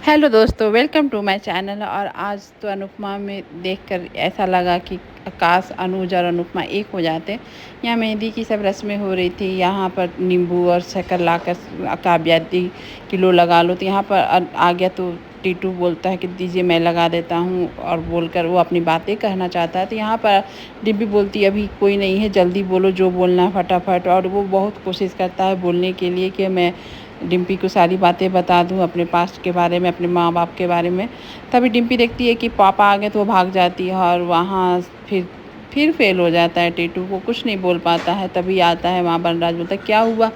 Hello दोस्तों, welcome to my channel. और आज तो अनुपमा में देखकर ऐसा लगा कि काश अनुज और अनुपमा एक हो जाते। यहाँ मेहंदी की सब रस्में हो रही थी। यहाँ पर नींबू और शक्कर लाकर काव्या दी किलो लगा लो, तो यहाँ पर आ गया तो टीटू बोलता है कि दीजिए मैं लगा देता हूँ, और बोलकर वो अपनी बातें कहना चाहता है। तो यहाँ पर डिब्बी बोलती है अभी कोई नहीं है, जल्दी बोलो जो बोलना है फटाफट। और वो बहुत कोशिश करता है बोलने के लिए कि मैं डिम्पी को सारी बातें बता दूँ अपने पास्ट के बारे में, अपने माँ बाप के बारे में। तभी डिम्पी देखती है कि पापा आ गए तो वो भाग जाती है, और वहाँ फिर फेल हो जाता है टीटू, को कुछ नहीं बोल पाता है। तभी आता है वहाँ बनराज, बोलता है क्या हुआ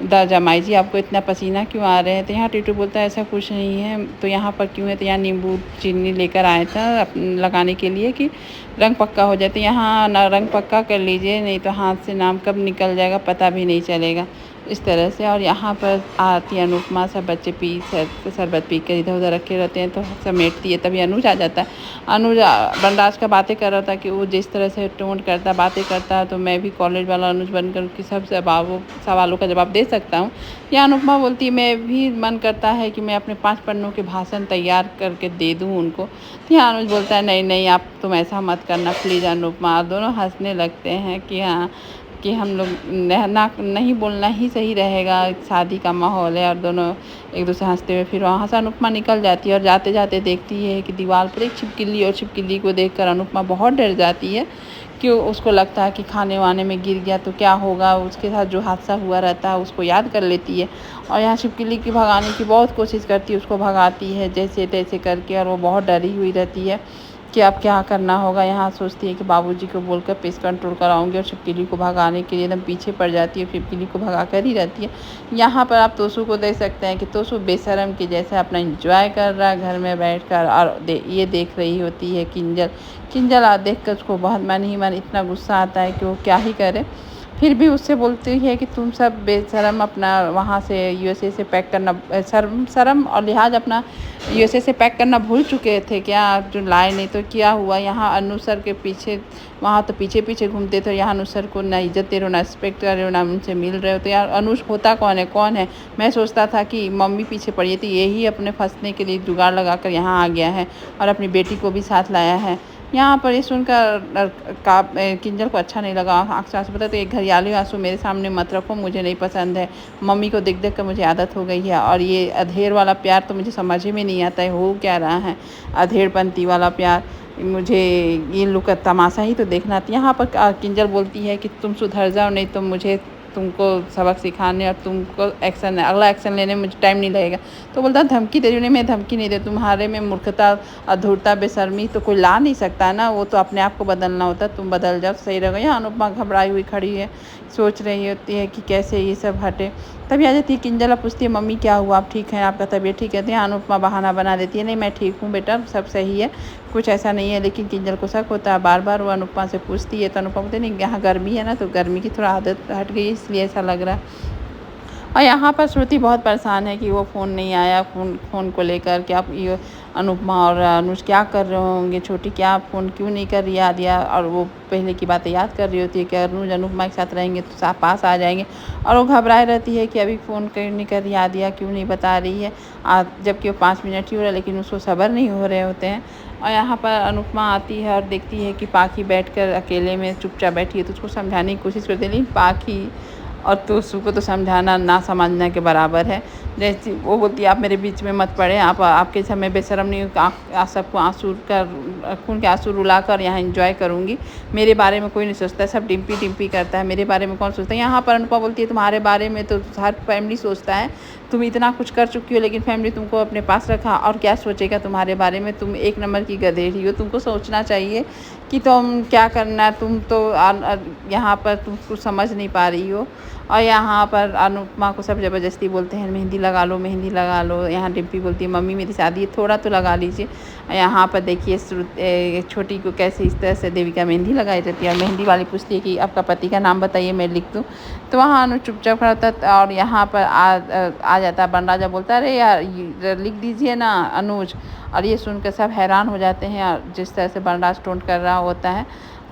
जमाई जी, आपको इतना पसीना क्यों आ रहे हैं? तो यहाँ टीटू बोलता है ऐसा कुछ नहीं है। तो यहाँ पर क्यों है? तो यहाँ नींबू चीनी लेकर आया था लगाने के लिए कि रंग पक्का हो जाए। तो यहाँ ना रंग पक्का कर लीजिए, नहीं तो हाथ से नाम कब निकल जाएगा पता भी नहीं चलेगा, इस तरह से। और यहाँ पर आती है अनुपमा, सब बच्चे शरबत पी कर इधर उधर रखे रहते हैं तो समेटती है। तभी अनुज आ जाता है। अनुज बनराज का बातें कर रहा था कि वो जिस तरह से टोंट करता बातें करता है, तो मैं भी कॉलेज वाला अनुज बनकर उसकी सब सवालों का जवाब दे सकता हूँ। या अनुपमा बोलती है मैं भी मन करता है कि मैं अपने 5 पन्नों के भाषण तैयार करके दे दूँ उनको। तो यहाँ अनुज बोलता है नहीं नहीं, आप तुम ऐसा मत करना प्लीज़ अनुपमा। और दोनों हंसने लगते हैं कि हाँ, कि हम लोग नहीं बोलना ही सही रहेगा, शादी का माहौल है। और दोनों एक दूसरे हंसते हुए फिर वहाँ से अनुपमा निकल जाती है। और जाते जाते देखती है कि दीवार पर एक छिपकली, और छिपकली को देखकर अनुपमा बहुत डर जाती है कि उसको लगता है कि खाने वाने में गिर गया तो क्या होगा। उसके साथ जो हादसा हुआ रहता है उसको याद कर लेती है, और यहाँ छिपकली की भगाने की बहुत कोशिश करती है, उसको भगाती है जैसे तैसे करके। और वो बहुत डरी हुई रहती है कि अब क्या करना होगा। यहाँ सोचती है कि बाबूजी को बोलकर पेस्ट कंट्रोल कराऊंगी, और छिपकली को भगाने के लिए एकदम पीछे पड़ जाती है, छिपकली को भगा कर ही रहती है। यहाँ पर आप तोसू को देख सकते हैं कि तोसू बेशरम के जैसे अपना एंजॉय कर रहा है घर में बैठकर, और ये देख रही होती है किंजल। किंजल देख कर उसको बहुत मन ही मन इतना गुस्सा आता है कि वो क्या ही करे। फिर भी उससे बोलती है कि तुम सब बेशरम अपना वहाँ से यूएसए से पैक करना, शर्म और लिहाज अपना यूएसए से पैक करना भूल चुके थे क्या? जो लाए नहीं तो क्या हुआ? यहाँ अनुसर के पीछे, वहाँ तो पीछे पीछे घूमते थे, यहाँ अनुसर को ना इज्जत दे रहे हो, ना रिस्पेक्ट कर रहे हो, ना उनसे मिल रहे हो। तो यार अनुज होता कौन है? मैं सोचता था कि मम्मी पीछे पड़ी थी, यही अपने फंसने के लिए जुगाड़ लगाकर यहाँ आ गया है, और अपनी बेटी को भी साथ लाया है। यहाँ पर ये सुनकर किंजल को अच्छा नहीं लगा। आँख से आंसू, पता तो एक घरियाली आंसू मेरे सामने मत रखो, मुझे नहीं पसंद है। मम्मी को देख देख कर मुझे आदत हो गई है, और ये अधेड़ वाला प्यार तो मुझे समझ में नहीं आता है हो क्या रहा है। अधेड़पंती वाला प्यार, मुझे ये लोग का तमाशा ही तो देखना था। यहाँ पर किंजल बोलती है कि तुम सुधर जाओ, नहीं तो मुझे तुमको सबक सिखाने और तुमको अगला एक्शन लेने में मुझे टाइम नहीं लगेगा। तो बोलता धमकी दे रही नहीं, मैं धमकी नहीं दे, तुम्हारे में मूर्खता, अधूरता, बेशर्मी तो कोई ला नहीं सकता ना, वो तो अपने आप को बदलना होता है। तुम बदल जाओ सही रहेगा। यहाँ अनुपमा घबराई हुई खड़ी है, सोच रही होती है कि कैसे ये सब हटे। तभी आ जाती है किंजल, पूछती है मम्मी क्या हुआ, आप ठीक हैं, आपका तबीयत ठीक है? तो यहाँ अनुपमा बहाना बना देती है नहीं मैं ठीक हूँ बेटा, सब सही है, कुछ ऐसा नहीं है। लेकिन किंजल को शक होता है, बार बार वो अनुपमा से पूछती है। तो अनुपमा बोलती नहीं यहाँ गर्मी है ना, तो गर्मी की थोड़ा आदत हट गई इसलिए ऐसा लग रहा है। और यहाँ पर श्रुति बहुत परेशान है कि वो फ़ोन नहीं आया, फ़ोन को लेकर कि आप ये अनुपमा और अनुज क्या कर रहे होंगे, छोटी क्या फ़ोन क्यों नहीं कर रही है आदिया। और वो पहले की बातें याद कर रही होती है कि अनुज अनुपमा के साथ रहेंगे तो पास आ जाएंगे, और वो घबराए रहती है कि अभी फ़ोन क्यों नहीं कर रही है आदिया, क्यों नहीं बता रही है। जबकि वो 5 मिनट ही हो रहा है, लेकिन उसको सब्र नहीं हो रहे होते हैं। और यहाँ पर अनुपमा आती है और देखती है कि पाखी बैठकर अकेले में चुपचाप बैठी है, तो उसको समझाने की कोशिश करती है, लेकिन पाखी और तोसू को तो समझाना ना समझने के बराबर है। जैसे वो बोलती है आप मेरे बीच में मत पड़े, आप आपके समय बेशरम नहीं हो, सबको आंसू कर खून के आंसू रुला कर यहाँ एंजॉय करूँगी। मेरे बारे में कोई नहीं सोचता है, सब डिम्पी डिम्पी करता है, मेरे बारे में कौन सोचता है? यहाँ पर अनुपमा बोलती है तुम्हारे बारे में तो हर फैमिली सोचता है, तुम इतना कुछ कर चुकी हो, लेकिन फैमिली तुमको अपने पास रखा, और क्या सोचेगा तुम्हारे बारे में? तुम एक नंबर की गधेड़ी हो, तुमको सोचना चाहिए कि तुम क्या करना है। तुम तो यहाँ पर तुम कुछ समझ नहीं पा रही हो। और यहाँ पर अनुपमा को सब ज़बरदस्ती बोलते हैं मेहंदी लगा लो, मेहंदी लगा लो। यहाँ डिम्पी बोलती है मम्मी मेरी शादी है, थोड़ा तो लगा लीजिए। यहाँ पर देखिए छोटी को कैसे इस तरह से देविका मेहंदी लगाई रहती है, और मेहंदी वाली पूछती है कि आपका पति का नाम बताइए मैं लिख दूँ। तो वहाँ अनु चुपचाप खड़ा होता है, और यहाँ पर आ जाता है बनराजा, बोलता है अरे यार लिख दीजिए ना अनुज। और ये सुनकर सब हैरान हो जाते हैं, जिस तरह से बनराज टोंट कर रहा होता है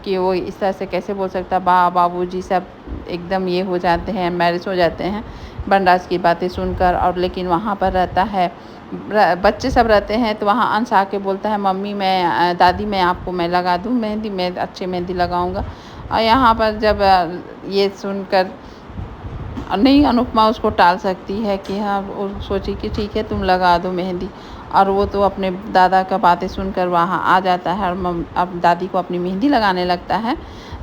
कि वो इस तरह से कैसे बोल सकता। बाबूजी सब एकदम ये हो जाते हैं, एम्बैरेस हो जाते हैं बनराज की बातें सुनकर। और लेकिन वहाँ पर रहता है बच्चे सब रहते हैं तो वहाँ अंश आके बोलता है मम्मी दादी मैं लगा दूँ मेहंदी, मैं अच्छी मेहंदी लगाऊँगा। और यहाँ पर जब ये सुनकर नहीं अनुपमा उसको टाल सकती है कि हाँ, वो सोची कि ठीक है तुम लगा दो मेहंदी। और वो तो अपने दादा का बातें सुनकर वहाँ आ जाता है और अब दादी को अपनी मेहंदी लगाने लगता है।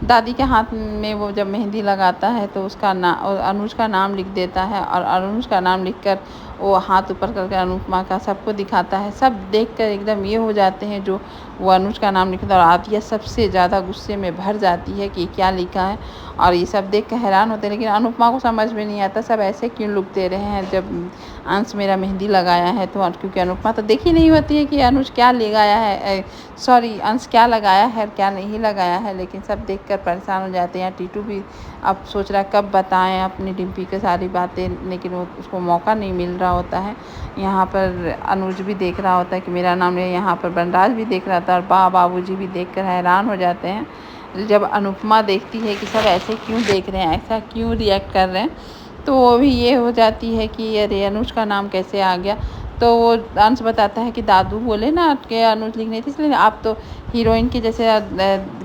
दादी के हाथ में वो जब मेहंदी लगाता है तो अनुज का नाम लिख देता है और अनुज का नाम लिखकर वो हाथ ऊपर करके अनुपमा का सबको दिखाता है। सब देखकर एकदम ये हो जाते हैं जो वो अनुज का नाम लिखता है, और आतिया सबसे ज़्यादा गुस्से में भर जाती है कि क्या लिखा है, और ये सब देख कर हैरान होते हैं। लेकिन अनुपमा को समझ में नहीं आता सब ऐसे क्यों लुक दे रहे हैं जब अंश मेरा मेहंदी लगाया है। तो क्योंकि अनुपमा तो देखी नहीं होती है कि अनुज क्या लगाया है, सॉरी अंश क्या लगाया है क्या नहीं लगाया है। लेकिन सब देखकर परेशान हो जाते हैं। टीटू भी अब सोच रहा है कब बताएं अपनी डिम्पी की सारी बातें, लेकिन वो उसको मौका नहीं मिल रहा होता है। यहाँ पर अनुज भी देख रहा होता है कि मेरा नाम है, यहाँ पर बनराज भी देख रहा था और बाबूजी भी देखकर हैरान हो जाते हैं। जब अनुपमा देखती है कि सब ऐसे क्यों देख रहे हैं, ऐसा क्यों रिएक्ट कर रहे हैं, तो वो भी ये हो जाती है कि अरे अनुज का नाम कैसे आ गया। तो वो अंश बताता है कि दादू बोले ना कि अनुज लिखने थी, इसलिए आप तो हीरोइन के जैसे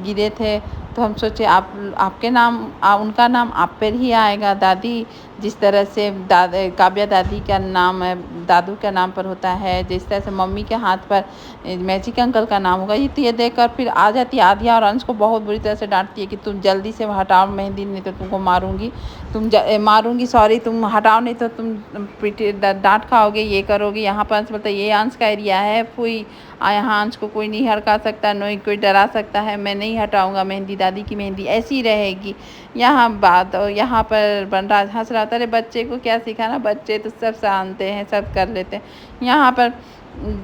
गिरे थे, तो हम सोचे आपके नाम उनका नाम आप पर ही आएगा दादी। जिस तरह से काव्या दादी का नाम दादू के नाम पर होता है, जिस तरह से मम्मी के हाथ पर मैजिक अंकल का नाम होगा। ये देखकर फिर आ जाती है आदिया और अंश को बहुत बुरी तरह से डांटती है कि तुम जल्दी से हटाओ मेहंदी, नहीं तो तुमको मारूंगी, मारूंगी, सॉरी तुम हटाओ नहीं तो तुम डांट खाओगे, ये करोगे। यहाँ पर अंश बोलता है ये अंश का एरिया है, फुई यहाँ अंश को कोई नहीं हड़का सकता, नहीं कोई डरा सकता है, मैं नहीं हटाऊंगा मेहंदी, दादी की मेहंदी ऐसी रहेगी। यहाँ पर बनराज हंस रहा था, अरे बच्चे को क्या सिखाना, बच्चे तो सब जानते हैं, सब कर लेते हैं। यहाँ पर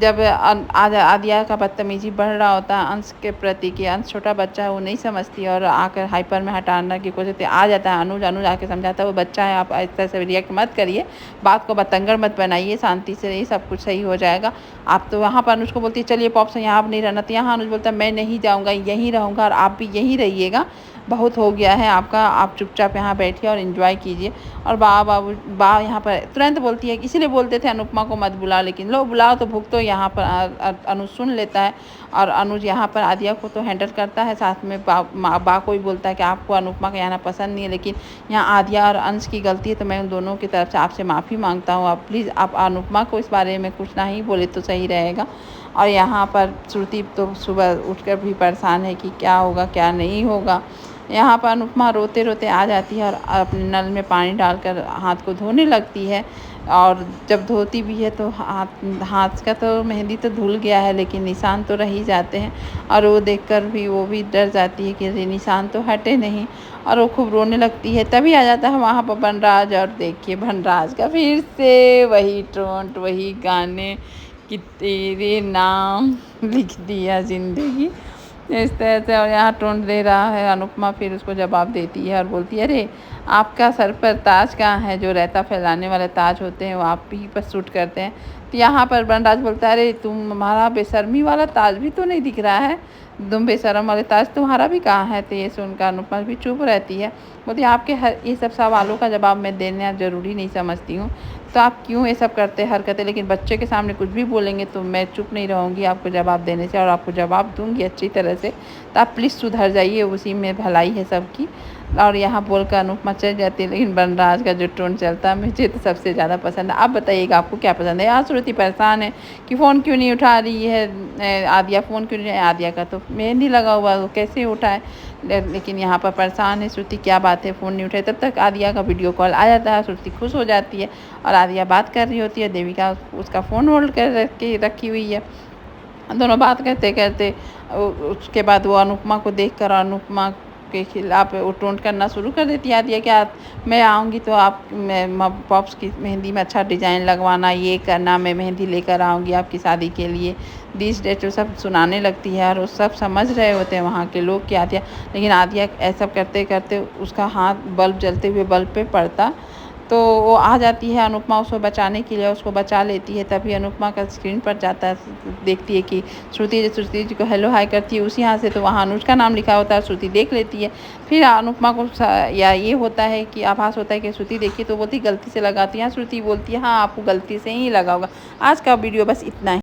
जब आदिया का बदतमीजी बढ़ रहा होता है अंश के प्रति, कि अंश छोटा बच्चा है वो नहीं समझती और आकर हाइपर में हटाने की कोशिश आ जाता है अनुज आके समझाता है वो बच्चा है, आप इस तरह से रिएक्ट मत करिए, बात को बतंगड़ मत बनाइए, शांति से रहिए, सब कुछ सही हो जाएगा। आप तो वहाँ पर अनुज को बोलती है चलिए पॉप से यहाँ पर नहीं रहना, तो यहाँ अनुज बोलता है मैं नहीं जाऊँगा, यहीं रहूँगा और आप भी यहीं रहिएगा, बहुत हो गया है आपका, आप चुपचाप यहाँ बैठिए और एंजॉय कीजिए। और बा यहाँ पर तुरंत बोलती है, इसीलिए बोलते थे अनुपमा को मत बुलाओ, लेकिन लो बुलाओ तो भुगतो। यहाँ पर अनुज सुन लेता है और अनुज यहाँ पर आदिया को तो हैंडल करता है, साथ में बा को भी बोलता है कि आपको अनुपमा का यहाँ पसंद नहीं है, लेकिन यहाँ आदिया और अंश की गलती है, तो मैं उन दोनों की तरफ से आपसे माफ़ी मांगता हूँ, आप प्लीज़ आप अनुपमा को इस बारे में कुछ ना ही बोले तो सही रहेगा। और यहाँ पर श्रुति तो सुबह उठकर भी परेशान है कि क्या होगा क्या नहीं होगा। यहाँ पर अनुपमा रोते रोते आ जाती है और अपने नल में पानी डालकर हाथ को धोने लगती है, और जब धोती भी है तो हाथ का तो मेहंदी तो धुल गया है, लेकिन निशान तो रह ही जाते हैं। और वो देखकर भी वो भी डर जाती है कि ये निशान तो हटे नहीं, और वो खूब रोने लगती है। तभी आ जाता है वहाँ पर बनराज, और देखिए बनराज का फिर से वही टोंट, वही गाने कि तेरे नाम लिख दिया ज़िंदगी, इस तरह से। और यहाँ टोंट दे रहा है अनुपमा, फिर उसको जवाब देती है और बोलती है अरे आपका सर पर ताज कहाँ है, जो रहता फैलाने वाले ताज होते हैं वो आप ही पर सूट करते हैं। तो यहाँ पर बनराज बोलता है अरे तुम्हारा बेशर्मी वाला ताज भी तो नहीं दिख रहा है, तुम बेशरम वाले ताज तुम्हारा भी कहाँ है। तो ये सुनकर अनुपमा भी चुप रहती है, बोलती है आपके ये सब सवालों का जवाब मैं देना ज़रूरी नहीं समझती हूँ, तो आप क्यों ये सब करते हरकतें, लेकिन बच्चे के सामने कुछ भी बोलेंगे तो मैं चुप नहीं रहूँगी आपको जवाब देने से, और आपको जवाब दूँगी अच्छी तरह से, तो आप प्लीज़ सुधर जाइए, उसी में भलाई है सबकी। और यहाँ बोलकर अनुपमा चल जाती है, लेकिन बनराज का जो टोन चलता है मुझे तो सबसे ज़्यादा पसंद है। आप बताइएगा आपको क्या पसंद है। आज श्रुति परेशान है कि फ़ोन क्यों नहीं उठा रही है, आदिया फ़ोन क्यों नहीं, आदिया का तो मेहंदी लगा हुआ है वो कैसे उठाए, लेकिन यहाँ पर परेशान है श्रुति क्या बात है फ़ोन नहीं उठाए। तब तक आदिया का वीडियो कॉल आ जाता है, श्रुति खुश हो जाती है और आदिया बात कर रही होती है, देविका उसका फ़ोन होल्ड कर रखी हुई है। दोनों बात करते करते उसके बाद वो अनुपमा को देखकर अनुपमा के खिलाफ वो टोंट करना शुरू कर देती है आदिया, क्या मैं आऊँगी तो आप पॉप्स की मेहंदी में अच्छा डिज़ाइन लगवाना, ये करना, मैं मेहंदी लेकर आऊँगी आपकी शादी के लिए, दिस डेट वो सब सुनाने लगती है। और वो सब समझ रहे होते हैं वहाँ के लोग कि आदिया, लेकिन आदिया ऐसा करते करते उसका हाथ बल्ब जलते हुए बल्ब पे पड़ता, तो वो आ जाती है अनुपमा उसको बचाने के लिए, उसको बचा लेती है। तभी अनुपमा का स्क्रीन पर जाता है, देखती है कि श्रुति जी को हेलो हाय करती है उसी यहाँ से, तो वहाँ अनुज का नाम लिखा होता है। श्रुति देख लेती है। फिर अनुपमा को या ये होता है कि आभास होता है कि श्रुति देखिए, तो बोलती गलती से लगाती है। श्रुति बोलती है हाँ आपको गलती से ही लगा होगा। आज का वीडियो बस इतना ही।